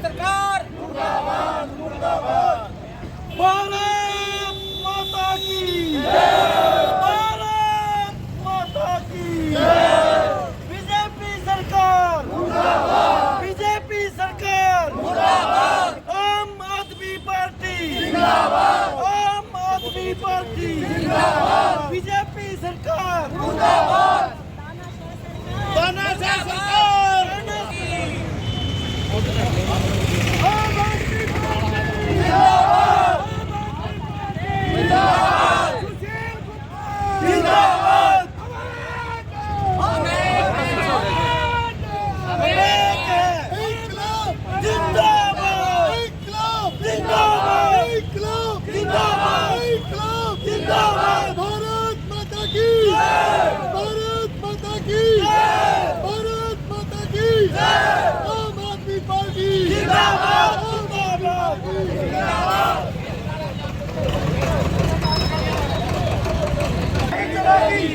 सरकार मुर्दाबाद मुर्दाबाद। भारत माता की भारत माता की बीजेपी सरकार मुर्दाबाद बीजेपी सरकार मुर्दाबाद। आम आदमी पार्टी जिंदाबाद आम आदमी पार्टी जिंदाबाद। बीजेपी सरकार मुर्दाबाद तानाशाह सरकार आम आदमी पार्टी जिंदाबाद जिंदाबाद सुशील गुप्ता जिंदाबाद। इंकलाब जिंदाबाद इंकलाब जिंदाबाद इंकलाब जिंदाबाद इंकलाब जिंदाबाद। भारत माता की भारत माता की भारत माता की आम आदमी पार्टी जिंदाबाद जिंदाबाद।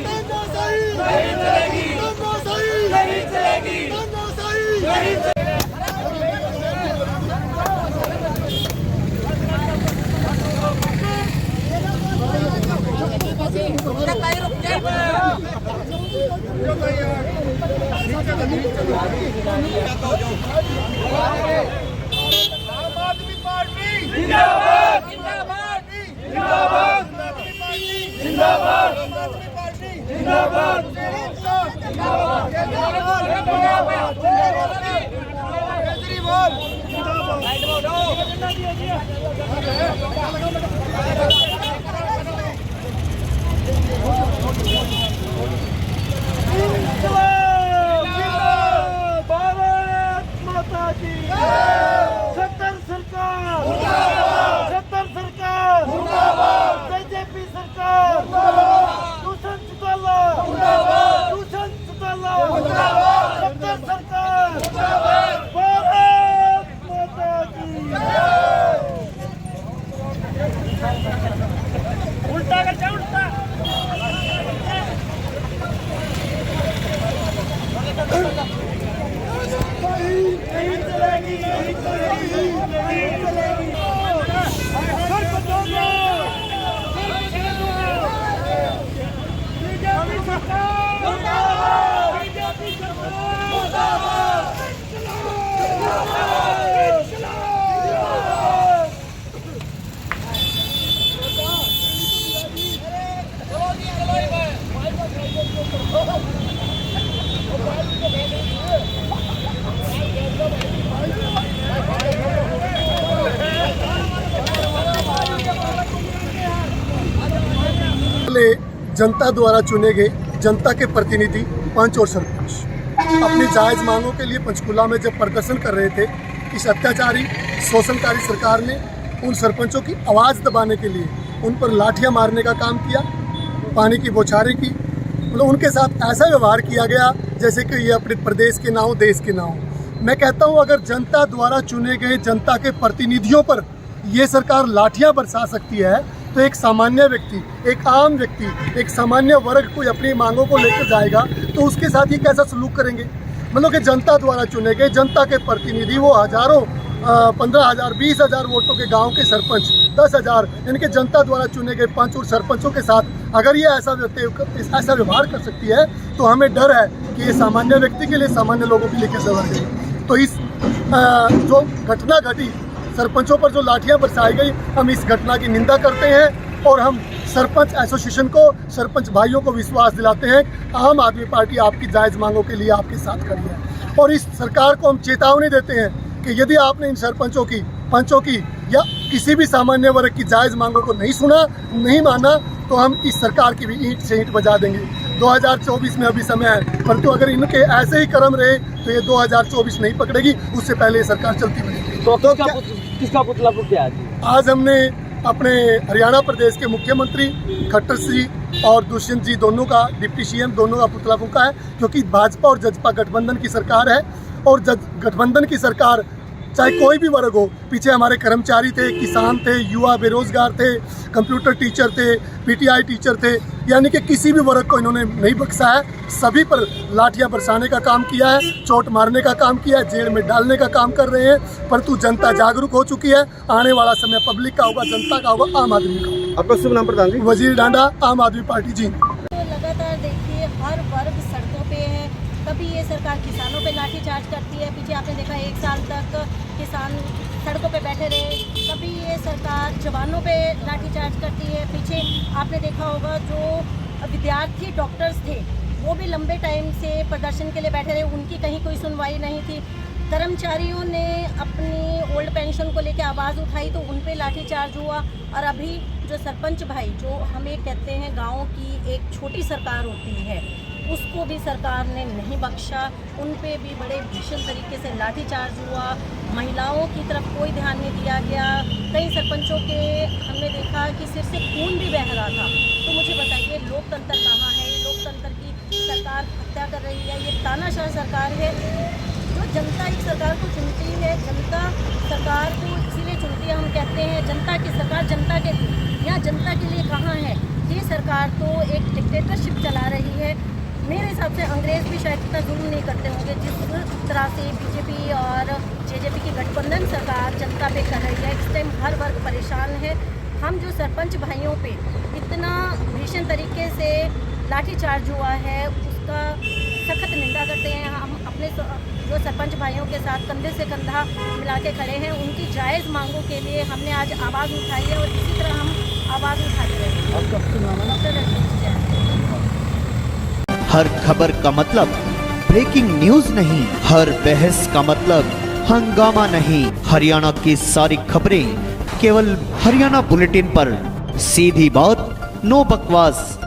तानाशाही नहीं चलेगी तानाशाही नहीं चलेगी तानाशाही नहीं आम आदमी पार्टी जिंदाबाद जिंदाबाद जिंदाबाद जिंदाबाद आम आदमी पार्टी जिंदाबाद केजरीवाल भारत माता की सत्तर सरकार बीजेपी सरकार दूषण चौटाला सत्तर सरकार भारत माता की उल्टा करके उल्टा नहीं चलेगी नहीं चलेगी नहीं चलेगी। बीजेपी सरकार बीजेपी सरकार जनता द्वारा चुने गए जनता के प्रतिनिधि पंच और सरपंच अपनी जायज़ मांगों के लिए पंचकुला में जब प्रदर्शन कर रहे थे, इस अत्याचारी शोषणकारी सरकार ने उन सरपंचों की आवाज़ दबाने के लिए उन पर लाठियां मारने का काम किया, पानी की बौछारें की। मतलब उनके साथ ऐसा व्यवहार किया गया जैसे कि ये अपने प्रदेश के ना हो, देश के ना हो। मैं कहता हूँ अगर जनता द्वारा चुने गए जनता के प्रतिनिधियों पर ये सरकार लाठियां बरसा सकती है तो एक सामान्य व्यक्ति, एक आम व्यक्ति, एक सामान्य वर्ग कोई अपनी मांगों को लेकर जाएगा तो उसके साथ ये कैसा सलूक करेंगे। मतलब कि जनता द्वारा चुने गए जनता के प्रतिनिधि, वो हजारों 15,000 20,000 वोटों के गांव के सरपंच, 10,000 इनके जनता द्वारा चुने गए पंच और सरपंचों के साथ अगर ये ऐसा व्यवहार कर सकती है तो हमें डर है कि ये सामान्य व्यक्ति के लिए, सामान्य लोगों के लिए कैसे बढ़ेगी। तो इस जो घटना घटी, सरपंचों पर जो लाठियां बरसाई गई, हम इस घटना की निंदा करते हैं और हम सरपंच एसोसिएशन को, सरपंच भाइयों को विश्वास दिलाते हैं आम आदमी पार्टी आपकी जायज़ मांगों के लिए आपके साथ खड़ी है। और इस सरकार को हम चेतावनी देते हैं कि यदि आपने इन सरपंचों की, पंचों की या किसी भी सामान्य वर्ग की जायज़ मांगों को नहीं सुना, नहीं माना तो हम इस सरकार की भी ईंट से ईंट बजा देंगे। 2024 में अभी समय है, परंतु अगर इनके ऐसे ही कर्म रहे तो ये 2024 नहीं पकड़ेगी, उससे पहले ये सरकार चलती बनेगी। तो किसका पुतला फूट गया आज हमने अपने हरियाणा प्रदेश के मुख्यमंत्री खट्टर जी और दुष्यंत जी दोनों का, डिप्टी सीएम दोनों का पुतला फूंका है, क्योंकि भाजपा और जजपा गठबंधन की सरकार है और गठबंधन की सरकार चाहे कोई भी वर्ग हो। पीछे हमारे कर्मचारी थे, किसान थे, युवा बेरोजगार थे, कंप्यूटर टीचर थे, पीटीआई टीचर थे, यानी कि किसी भी वर्ग को इन्होंने नहीं बख्शा है। सभी पर लाठियां बरसाने का काम किया है, चोट मारने का काम किया है, जेल में डालने का काम कर रहे हैं। परंतु जनता जागरूक हो चुकी है। आने वाला समय पब्लिक का होगा, जनता का होगा, आम आदमी का होगा। आपका शुभ नाम प्रधान जी? वजीर डांडा, आम आदमी पार्टी जी। तो लगातार देखिए हर वर्ग सड़कों पे है। कभी ये सरकार किसानों पे लाठीचार्ज करती है, पीछे आपने देखा 1 साल तक किसान सड़कों पे बैठे रहे। कभी ये सरकार जवानों पे लाठीचार्ज करती है, पीछे आपने देखा होगा जो विद्यार्थी डॉक्टर्स थे वो भी लंबे टाइम से प्रदर्शन के लिए बैठे रहे, उनकी कहीं कोई सुनवाई नहीं थी। कर्मचारियों ने अपनी ओल्ड पेंशन को लेकर आवाज़ उठाई तो उन पे लाठीचार्ज हुआ। और अभी जो सरपंच भाई, जो हमें कहते हैं गाँव की एक छोटी सरकार होती है, उसको भी सरकार ने नहीं बख्शा। उन पे भी बड़े भीषण तरीके से लाठीचार्ज हुआ। महिलाओं की तरफ कोई ध्यान नहीं दिया गया। कई सरपंचों के हमने देखा कि सिर से खून भी बह रहा था। तो मुझे बताइए लोकतंत्र कहाँ है? ये लोकतंत्र की सरकार हत्या कर रही है। ये तानाशाह सरकार है। जो जनता एक सरकार को चुनती है, जनता सरकार को इसीलिए चुनती है। हम कहते हैं जनता की सरकार जनता के लिए। यहाँ जनता के लिए कहाँ है? ये सरकार तो एक डिक्टेटरशिप चला रही है। मेरे हिसाब से अंग्रेज़ भी शायद इतना जुल्म नहीं करते होंगे जिस तरह से बीजेपी और जेजेपी की गठबंधन सरकार जनता पे कर रही है। इस टाइम हर वर्ग परेशान है। हम जो सरपंच भाइयों पे इतना भीषण तरीके से लाठीचार्ज हुआ है उसका सख्त निंदा करते हैं। हम अपने जो सरपंच भाइयों के साथ कंधे से कंधा मिला के खड़े हैं। उनकी जायज़ मांगों के लिए हमने आज आवाज़ उठाई है और इसी तरह हम आवाज़ उठाते रहेंगे। डॉक्टर रजनीश जैन। हर खबर का मतलब ब्रेकिंग न्यूज नहीं, हर बहस का मतलब हंगामा नहीं। हरियाणा की सारी खबरें केवल हरियाणा बुलेटिन पर। सीधी बात, नो बकवास।